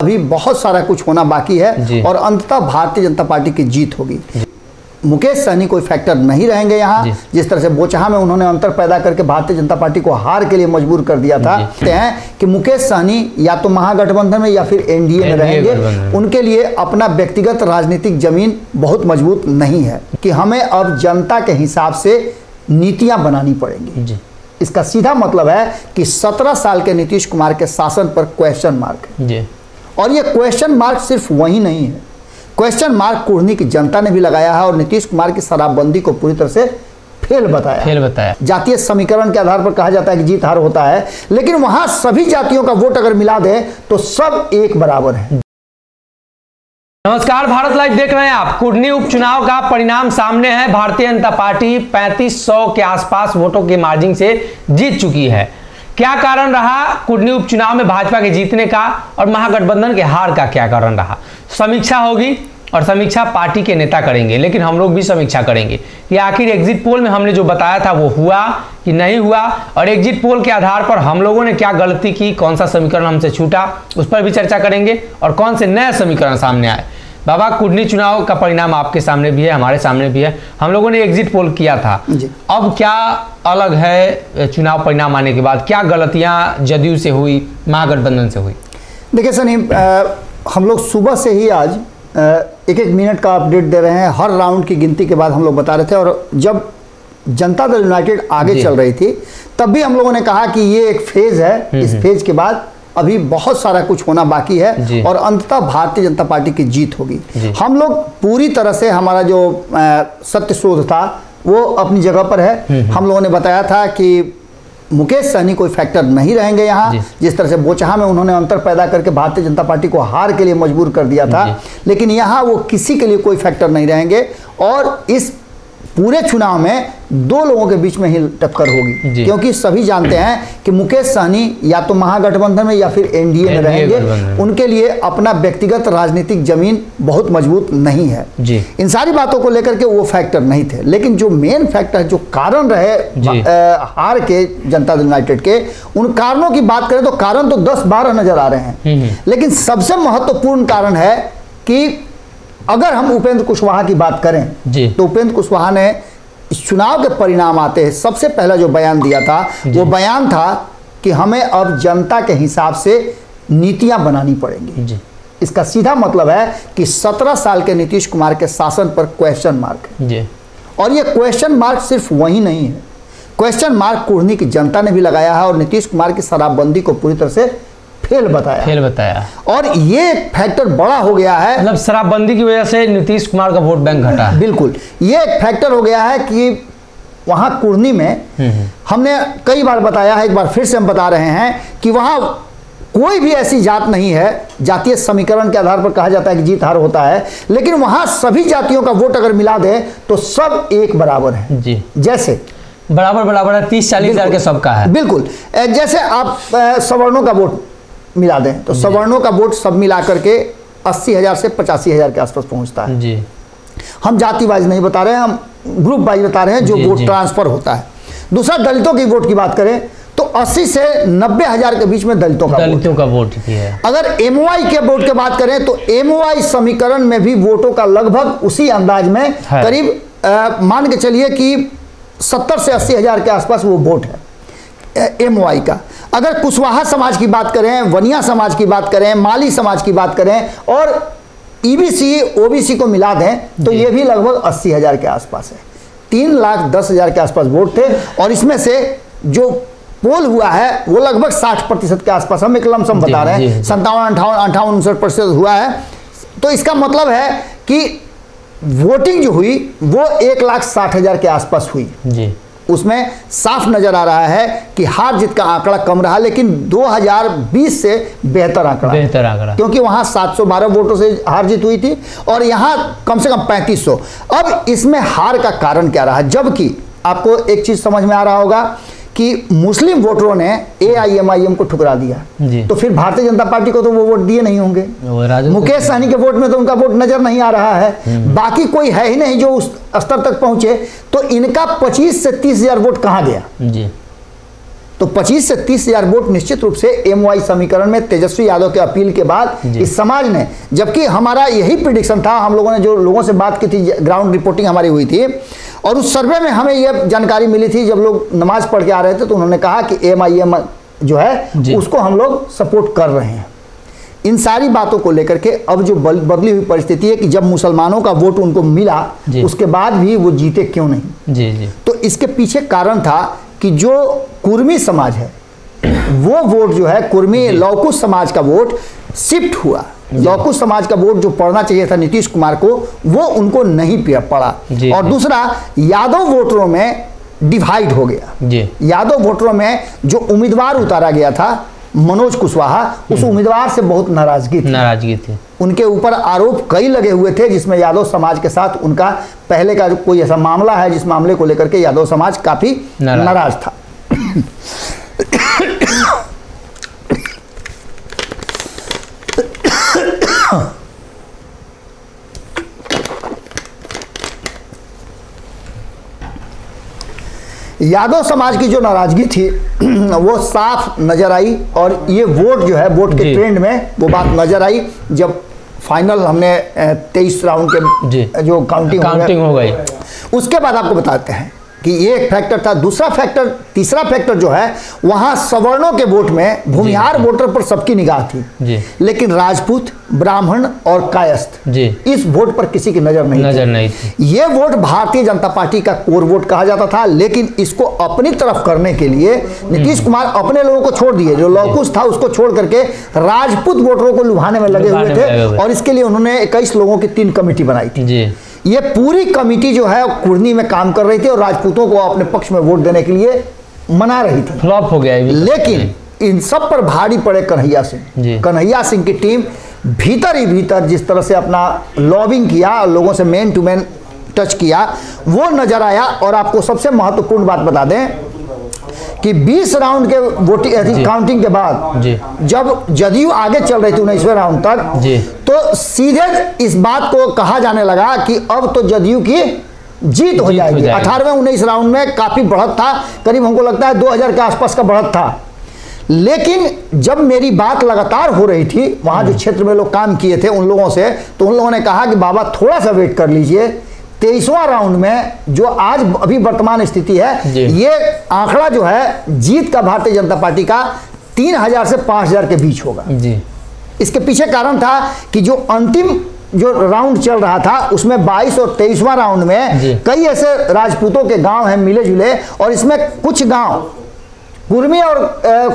अभी बहुत सारा कुछ होना बाकी है और अंततः भारतीय जनता पार्टी की जीत होगी। मुकेश सहनी कोई फैक्टर नहीं रहेंगे यहाँ। जिस तरह से बोचहा में उन्होंने अंतर पैदा करके भारतीय जनता पार्टी को हार के लिए मजबूर कर दिया था, कहते हैं कि मुकेश सहनी या तो महागठबंधन में या फिर एनडीए में रहेंगे। उनके लिए अपना व्यक्तिगत राजनीतिक जमीन बहुत मजबूत नहीं है कि हमें अब जनता के हिसाब से नीतियां बनानी पड़ेंगी। इसका सीधा मतलब है कि 17 साल के नीतीश कुमार के शासन पर क्वेश्चन मार्क है। और ये क्वेश्चन मार्क सिर्फ वही नहीं है, क्वेश्चन मार्क कुढ़नी की जनता ने भी लगाया है और नीतीश कुमार की शराबबंदी को पूरी तरह से फेल बताया। जातीय समीकरण के आधार पर कहा जाता है कि जीत हार होता है, लेकिन वहां सभी जातियों का वोट अगर मिला दे तो सब एक बराबर है। नमस्कार, भारत लाइव देख रहे हैं आप। कुढ़नी उपचुनाव का परिणाम सामने है। भारतीय जनता पार्टी 3500 के आसपास वोटों के मार्जिन से जीत चुकी है। क्या कारण रहा कुढ़नी उपचुनाव में भाजपा के जीतने का और महागठबंधन के हार का क्या कारण रहा? समीक्षा होगी और समीक्षा पार्टी के नेता करेंगे, लेकिन हम लोग भी समीक्षा करेंगे कि आखिर एग्जिट पोल में हमने जो बताया था वो हुआ कि नहीं हुआ, और एग्जिट पोल के आधार पर हम लोगों ने क्या गलती की, कौन सा समीकरण हमसे छूटा, उस पर भी चर्चा करेंगे और कौन से नए समीकरण सामने आए। बाबा, कुढ़नी चुनाव का परिणाम आपके सामने भी है, हमारे सामने भी है। हम लोगों ने एग्जिट पोल किया था, अब क्या अलग है चुनाव परिणाम आने के बाद? क्या गलतियां जदयू से हुई, महागठबंधन से हुई? देखिए सनी, हम लोग सुबह से ही आज एक एक मिनट का अपडेट दे रहे हैं। हर राउंड की गिनती के बाद हम लोग बता रहे थे, और जब जनता दल यूनाइटेड आगे चल रही थी तब भी हम लोगों ने कहा कि ये एक फेज है, इस फेज के बाद अभी बहुत सारा कुछ होना बाकी है और अंततः भारतीय जनता पार्टी की जीत होगी। हम लोग पूरी तरह से, हमारा जो सत्य शोध था वो अपनी जगह पर है। हम लोगों ने बताया था कि मुकेश सहनी कोई फैक्टर नहीं रहेंगे यहाँ। जिस तरह से बोचहा में उन्होंने अंतर पैदा करके भारतीय जनता पार्टी को हार के लिए मजबूर कर दिया था, लेकिन यहाँ वो किसी के लिए कोई फैक्टर नहीं रहेंगे और इस पूरे चुनाव में दो लोगों के बीच में ही टक्कर होगी, क्योंकि सभी जानते हैं कि मुकेश सहनी या तो महागठबंधन में या फिर एनडीए में रहेंगे। उनके लिए अपना व्यक्तिगत राजनीतिक जमीन बहुत मजबूत नहीं है। इन सारी बातों को लेकर के वो फैक्टर नहीं थे, लेकिन जो मेन फैक्टर, जो कारण रहे हार के जनता दल यूनाइटेड के, उन कारणों की बात करें तो कारण तो 10-12 नजर आ रहे हैं, लेकिन सबसे महत्वपूर्ण कारण है कि अगर हम उपेंद्र कुशवाहा की बात करें तो उपेंद्र कुशवाहा ने इस चुनाव के परिणाम आते हैं सबसे पहला जो बयान दिया था वो बयान था कि हमें अब जनता के हिसाब से नीतियां बनानी पड़ेंगी। इसका सीधा मतलब है कि 17 साल के नीतीश कुमार के शासन पर क्वेश्चन मार्क है। और ये क्वेश्चन मार्क सिर्फ वही नहीं है, क्वेश्चन मार्क कुढ़नी की जनता ने भी लगाया है और नीतीश कुमार की शराबबंदी को पूरी तरह से फेल बताया। और ये फैक्टर बड़ा हो गया है, मतलब शराबबंदी की वजह से नीतीश कुमार का वोट बैंक घटा। बिल्कुल, ये एक फैक्टर हो गया है कि वहां कुढ़नी में हमने कई बार बताया है, एक बार फिर से हम बता रहे हैं कि वहां कोई भी ऐसी जात नहीं है। जातीय समीकरण के आधार पर कहा जाता है कि जीत हार होता है, लेकिन वहां सभी जातियों का वोट अगर मिला दे तो सब एक बराबर है। जैसे बराबर है, 30-40 हजार के सबका है। बिल्कुल, जैसे आप सवर्णों का वोट मिला दें तो सवर्णों का वोट सब मिला करके 80,000 से 85,000 के आसपास पहुंचता है। हम जाति वाइज नहीं बता रहे हैं, हम ग्रुप वाइज बता रहे हैं जो वोट ट्रांसफर होता है। दूसरा, दलितों की वोट की बात करें तो 80 से 90,000 के बीच में दलितों का वोट है। अगर एमओआई के वोट की बात करें तो एमओआई समीकरण में भी वोटों का लगभग उसी अंदाज में करीब मान के चलिए कि 70 से 80,000 के आसपास वो वोट है एमओआई का। अगर कुशवाहा समाज की बात करें, वनिया समाज की बात करें, माली समाज की बात करें और ईबीसी ओबीसी को मिला दें तो ये भी लगभग 80,000 के आसपास है। 3,10,000 के आसपास वोट थे और इसमें से जो पोल हुआ है वो लगभग 60% के आसपास, हम एक लमसम बता रहे हैं, 57, 58, 59% हुआ है। तो इसका मतलब है कि वोटिंग जो हुई वो 1,60,000 के आसपास हुई। उसमें साफ नजर आ रहा है कि हार जीत का आंकड़ा कम रहा, लेकिन 2020 से बेहतर आंकड़ा, क्योंकि वहां 712 वोटों से हार जीत हुई थी और यहां कम से कम 3500। अब इसमें हार का कारण क्या रहा? जबकि आपको एक चीज समझ में आ रहा होगा कि मुस्लिम वोटरों ने एआईएमआईएम को ठुकरा दिया, तो फिर भारतीय जनता पार्टी को तो वो वोट दिए नहीं होंगे। मुकेश सहनी के वोट में तो उनका वोट नजर नहीं आ रहा है, बाकी कोई है ही नहीं जो उस स्तर तक पहुंचे, तो इनका 25 से 30,000 वोट कहां गया? तो 25 से 30,000 वोट निश्चित रूप से MY समीकरण में तेजस्वी यादव के अपील के बाद इस समाज ने, जबकि हमारा यही प्रिडिक्शन था, हम लोगों ने जो लोगों से बात की थी, ग्राउंड रिपोर्टिंग हमारी हुई थी, और उस सर्वे में हमें यह जानकारी मिली थी, जब लोग नमाज पढ़ के आ रहे थे तो उन्होंने कहा कि MIM जो है उसको हम लोग सपोर्ट कर रहे हैं। इन सारी बातों को लेकर के अब जो बदली हुई परिस्थिति है कि जब मुसलमानों का वोट उनको मिला, उसके बाद भी वो जीते क्यों नहीं। जी। तो इसके पीछे कारण था कि जो कुर्मी समाज है वो वोट जो है, कुर्मी लौकुश समाज का वोट शिफ्ट हुआ। लौकुश समाज का वोट जो पड़ना चाहिए था नीतीश कुमार को, वो उनको नहीं पड़ा। और दूसरा, यादव वोटरों में डिवाइड हो गया। यादव वोटरों में जो उम्मीदवार उतारा गया था मनोज कुशवाहा, उस उम्मीदवार से बहुत नाराजगी थी। उनके ऊपर आरोप कई लगे हुए थे, जिसमें यादव समाज के साथ उनका पहले का कोई ऐसा मामला है जिस मामले को लेकर के यादव समाज काफी नाराज था। यादव समाज की जो नाराजगी थी वो साफ नजर आई, और ये वोट जो है, वोट के ट्रेंड में वो बात नजर आई जब फाइनल हमने 23 राउंड के जो काउंटिंग हो गई। उसके बाद आपको बताते हैं कि ये एक फैक्टर था। दूसरा फैक्टर, तीसरा फैक्टर जो है, वहां सवर्णों के वोट में भूमिहार वोटर पर सबकी निगाह थी, लेकिन राजपूत, ब्राह्मण और कायस्थ, इस वोट पर किसी की नजर नहीं थी। ये वोट भारतीय जनता पार्टी का कोर वोट कहा जाता था, लेकिन इसको अपनी तरफ करने के लिए नीतीश कुमार अपने लोगों को छोड़ दिए, जो लौकुश था उसको छोड़ करके राजपूत वोटरों को लुभाने में लगे हुए थे, और इसके लिए उन्होंने 21 लोगों की 3 कमेटी बनाई थी। ये पूरी कमेटी जो है कुर्नी में काम कर रही थी और राजपूतों को अपने पक्ष में वोट देने के लिए मना रही थी। फ्लॉप हो गया। लेकिन इन सब पर भारी पड़े कन्हैया सिंह। कन्हैया सिंह की टीम भीतर ही भीतर जिस तरह से अपना लॉबिंग किया और लोगों से मैन टू मैन टच किया, वो नजर आया। और आपको सबसे महत्वपूर्ण बात बता दें कि 20 राउंड के वोटिंग काउंटिंग के बाद जब जदयू आगे चल रही थी 19वें राउंड तक, तो सीधे इस बात को कहा जाने लगा कि अब तो जदयू की जीत हो जाएगी। 18वें-19 राउंड में काफी बढ़त था, करीब हमको लगता है 2000 के आसपास का बढ़त था। लेकिन जब मेरी बात लगातार हो रही थी वहां जो क्षेत्र में लोग काम किए थे उन लोगों से, तो उन लोगों ने कहा कि बाबा थोड़ा सा वेट कर लीजिए, 23वां राउंड में जो आज अभी वर्तमान स्थिति है, ये आंकड़ा जो है जीत का भारतीय जनता पार्टी का 3000 से 5000 के बीच होगा। इसके पीछे कारण था कि जो अंतिम जो राउंड चल रहा था उसमें 22 और 23वां राउंड में कई ऐसे राजपूतों के गांव हैं मिले जुले, और इसमें कुछ गांव कुर्मी और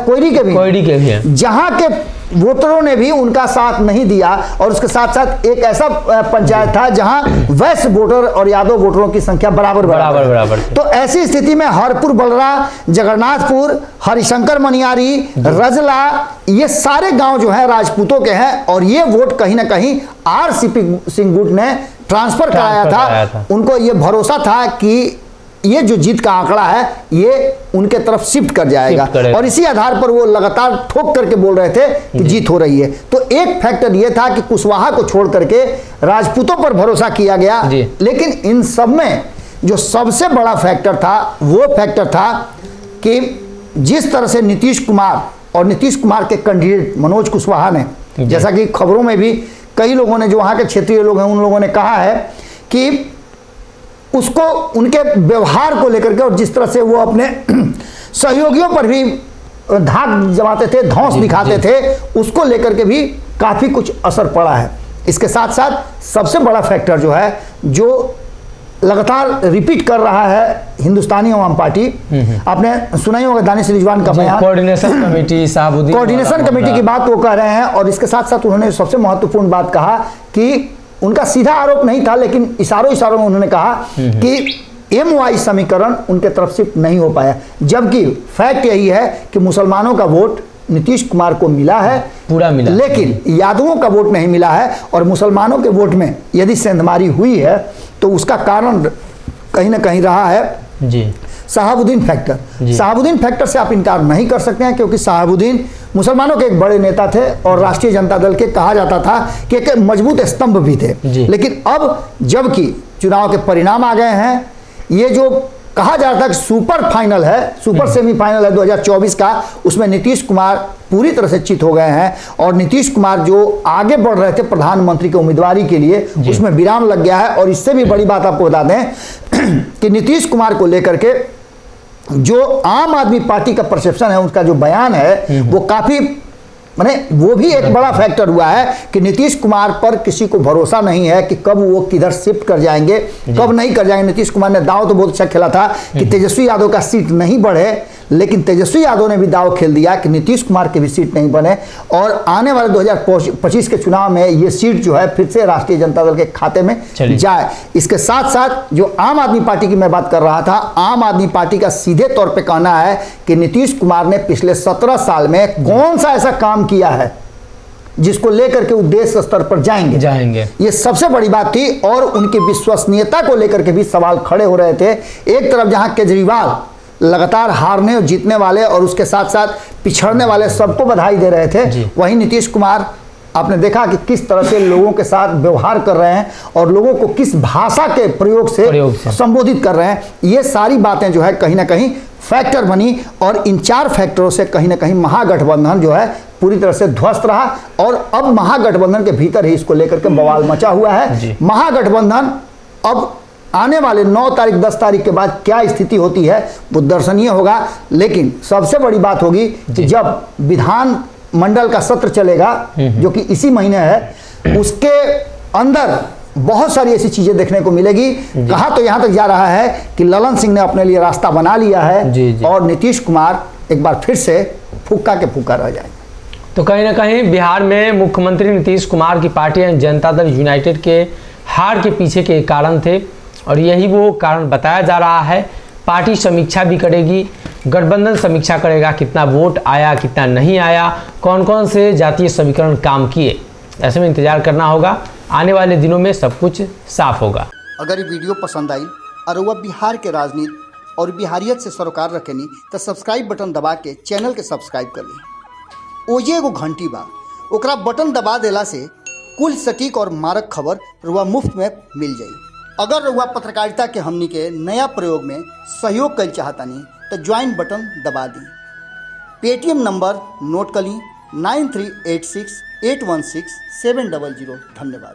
कोयरी के भी हैं, जहां के वोटरों ने भी उनका साथ नहीं दिया। और उसके साथ साथ एक ऐसा पंचायत था जहां वैश्य वोटर और यादव वोटरों की संख्या बराबर। तो ऐसी स्थिति में हरपुर बलरा, जगन्नाथपुर, हरिशंकर मनियारी, रजला, ये सारे गांव जो है राजपूतों के हैं, और ये वोट कहीं ना कहीं RCP सिंह गुट ने ट्रांसफर कराया था। उनको ये भरोसा था कि ये जो जीत का आंकड़ा है ये उनके तरफ शिफ्ट कर जाएगा, और इसी आधार पर वो लगातार ठोक करके बोल रहे थे कि जीत हो रही है। तो एक फैक्टर ये था कि कुशवाहा को छोड़ करके राजपूतों पर भरोसा किया गया। लेकिन इन सब में जो सबसे बड़ा फैक्टर था वो फैक्टर था कि जिस तरह से नीतीश कुमार और नीतीश कुमार के कैंडिडेट मनोज कुशवाहा ने, जैसा कि खबरों में भी कई लोगों ने, जो वहां के क्षेत्रीय लोग हैं, उन लोगों ने कहा है कि उसको उनके व्यवहार को लेकर के और जिस तरह से वो अपने सहयोगियों पर भी धाक जमाते थे, धौंस दिखाते थे, उसको लेकर के भी काफी कुछ असर पड़ा है। इसके साथ साथ सबसे बड़ा फैक्टर जो है, जो लगातार रिपीट कर रहा है हिंदुस्तानी अवाम पार्टी, आपने सुना ही होगा दानिश रिजवान का बयान, कोऑर्डिनेशन कमेटी की बात वो कह रहे हैं। और इसके साथ साथ उन्होंने सबसे महत्वपूर्ण बात कहा कि उनका सीधा आरोप नहीं था, लेकिन इशारों में उन्होंने कहा कि MY समीकरण उनके तरफ शिफ्ट नहीं हो पाया, जबकि फैक्ट यही है कि मुसलमानों का वोट नीतीश कुमार को मिला है, पूरा मिला, लेकिन यादवों का वोट नहीं मिला है। और मुसलमानों के वोट में यदि सेंधमारी हुई है तो उसका कारण कहीं ना कहीं रहा है शहाबुद्दीन फैक्टर। शहाबुद्दीन फैक्टर से आप इनकार नहीं कर सकते हैं, क्योंकि शहाबुद्दीन मुसलमानों के एक बड़े नेता थे और राष्ट्रीय जनता दल के कहा जाता था कि एक मजबूत स्तंभ भी थे। लेकिन अब जबकि चुनाव के परिणाम आ गए हैं, ये जो कहा जा रहा था कि सुपर फाइनल है, सुपर सेमीफाइनल है 2024 का, उसमें नीतीश कुमार पूरी तरह से चित हो गए हैं और नीतीश कुमार जो आगे बढ़ रहे थे प्रधानमंत्री की उम्मीदवारी के लिए, उसमें विराम लग गया है। और इससे भी बड़ी बात आपको बता दें कि नीतीश कुमार को लेकर के जो आम आदमी पार्टी का परसेप्शन है, उनका जो बयान है वो काफी, माने वो भी एक बड़ा फैक्टर हुआ है कि नीतीश कुमार पर किसी को भरोसा नहीं है कि कब वो किधर शिफ्ट कर जाएंगे, कब नहीं कर जाएंगे। नीतीश कुमार ने दाव तो बहुत अच्छा खेला था कि तेजस्वी यादव का सीट नहीं बढ़े, लेकिन तेजस्वी यादव ने भी दाव खेल दिया कि नीतीश कुमार की भी सीट नहीं बने और आने वाले 2025 के चुनाव में ये सीट जो है फिर से राष्ट्रीय जनता दल के खाते में जाए। इसके साथ साथ जो आम आदमी पार्टी की मैं बात कर रहा था, आम आदमी पार्टी का सीधे तौर पे कहना है कि नीतीश कुमार ने पिछले 17 साल में कौन सा ऐसा काम किया है जिसको लेकर के उद्देश्य स्तर पर जाएंगे। ये सबसे बड़ी बात थी और उनकी विश्वसनीयता को लेकर के भी सवाल खड़े हो रहे थे। एक तरफ जहां केजरीवाल लगातार हारने और जीतने वाले और उसके साथ साथ पिछड़ने वाले सबको बधाई दे रहे थे, वहीं नीतीश कुमार आपने देखा कि किस तरह से लोगों के साथ व्यवहार कर रहे हैं और लोगों को किस भाषा के प्रयोग से संबोधित कर रहे हैं। ये सारी बातें जो है कहीं ना कहीं फैक्टर बनी और इन 4 फैक्टरों से कहीं ना कहीं महागठबंधन जो है पूरी तरह से ध्वस्त रहा और अब महागठबंधन के भीतर ही इसको लेकर के बवाल मचा हुआ है। महागठबंधन अब आने वाले 9 तारीख 10 तारीख के बाद क्या स्थिति होती है वो दर्शनीय होगा, लेकिन सबसे बड़ी बात होगी कि जब विधान मंडल का सत्र चलेगा जो कि इसी महीने है, उसके अंदर बहुत सारी ऐसी चीजें देखने को मिलेगी। कहा तो यहां तक जा रहा है कि ललन सिंह ने अपने लिए रास्ता बना लिया है और नीतीश कुमार एक बार फिर से फूका के फूका रह जाएंगे। तो कहीं ना कहीं बिहार में मुख्यमंत्री नीतीश कुमार की पार्टी जनता दल यूनाइटेड के हार के पीछे के कारण थे और यही वो कारण बताया जा रहा है। पार्टी समीक्षा भी करेगी, गठबंधन समीक्षा करेगा, कितना वोट आया कितना नहीं आया, कौन कौन से जातीय समीकरण काम किए। ऐसे में इंतजार करना होगा, आने वाले दिनों में सब कुछ साफ होगा। अगर ये वीडियो पसंद आई और वह बिहार के राजनीति और बिहारियत से सरोकार रखेनी तो सब्सक्राइब बटन दबा के चैनल के सब्सक्राइब कर ली। ओजे एगो घंटी बा, ओकरा बटन दबा देला से कुल सटीक और मारक खबर रुआ मुफ्त में मिल जाई। अगर रुआ पत्रकारिता के हमनी के नया प्रयोग में सहयोग कर चाहतानी तो ज्वाइन बटन दबा दी। पेटीएम नंबर नोट कर ली 9386816700। धन्यवाद।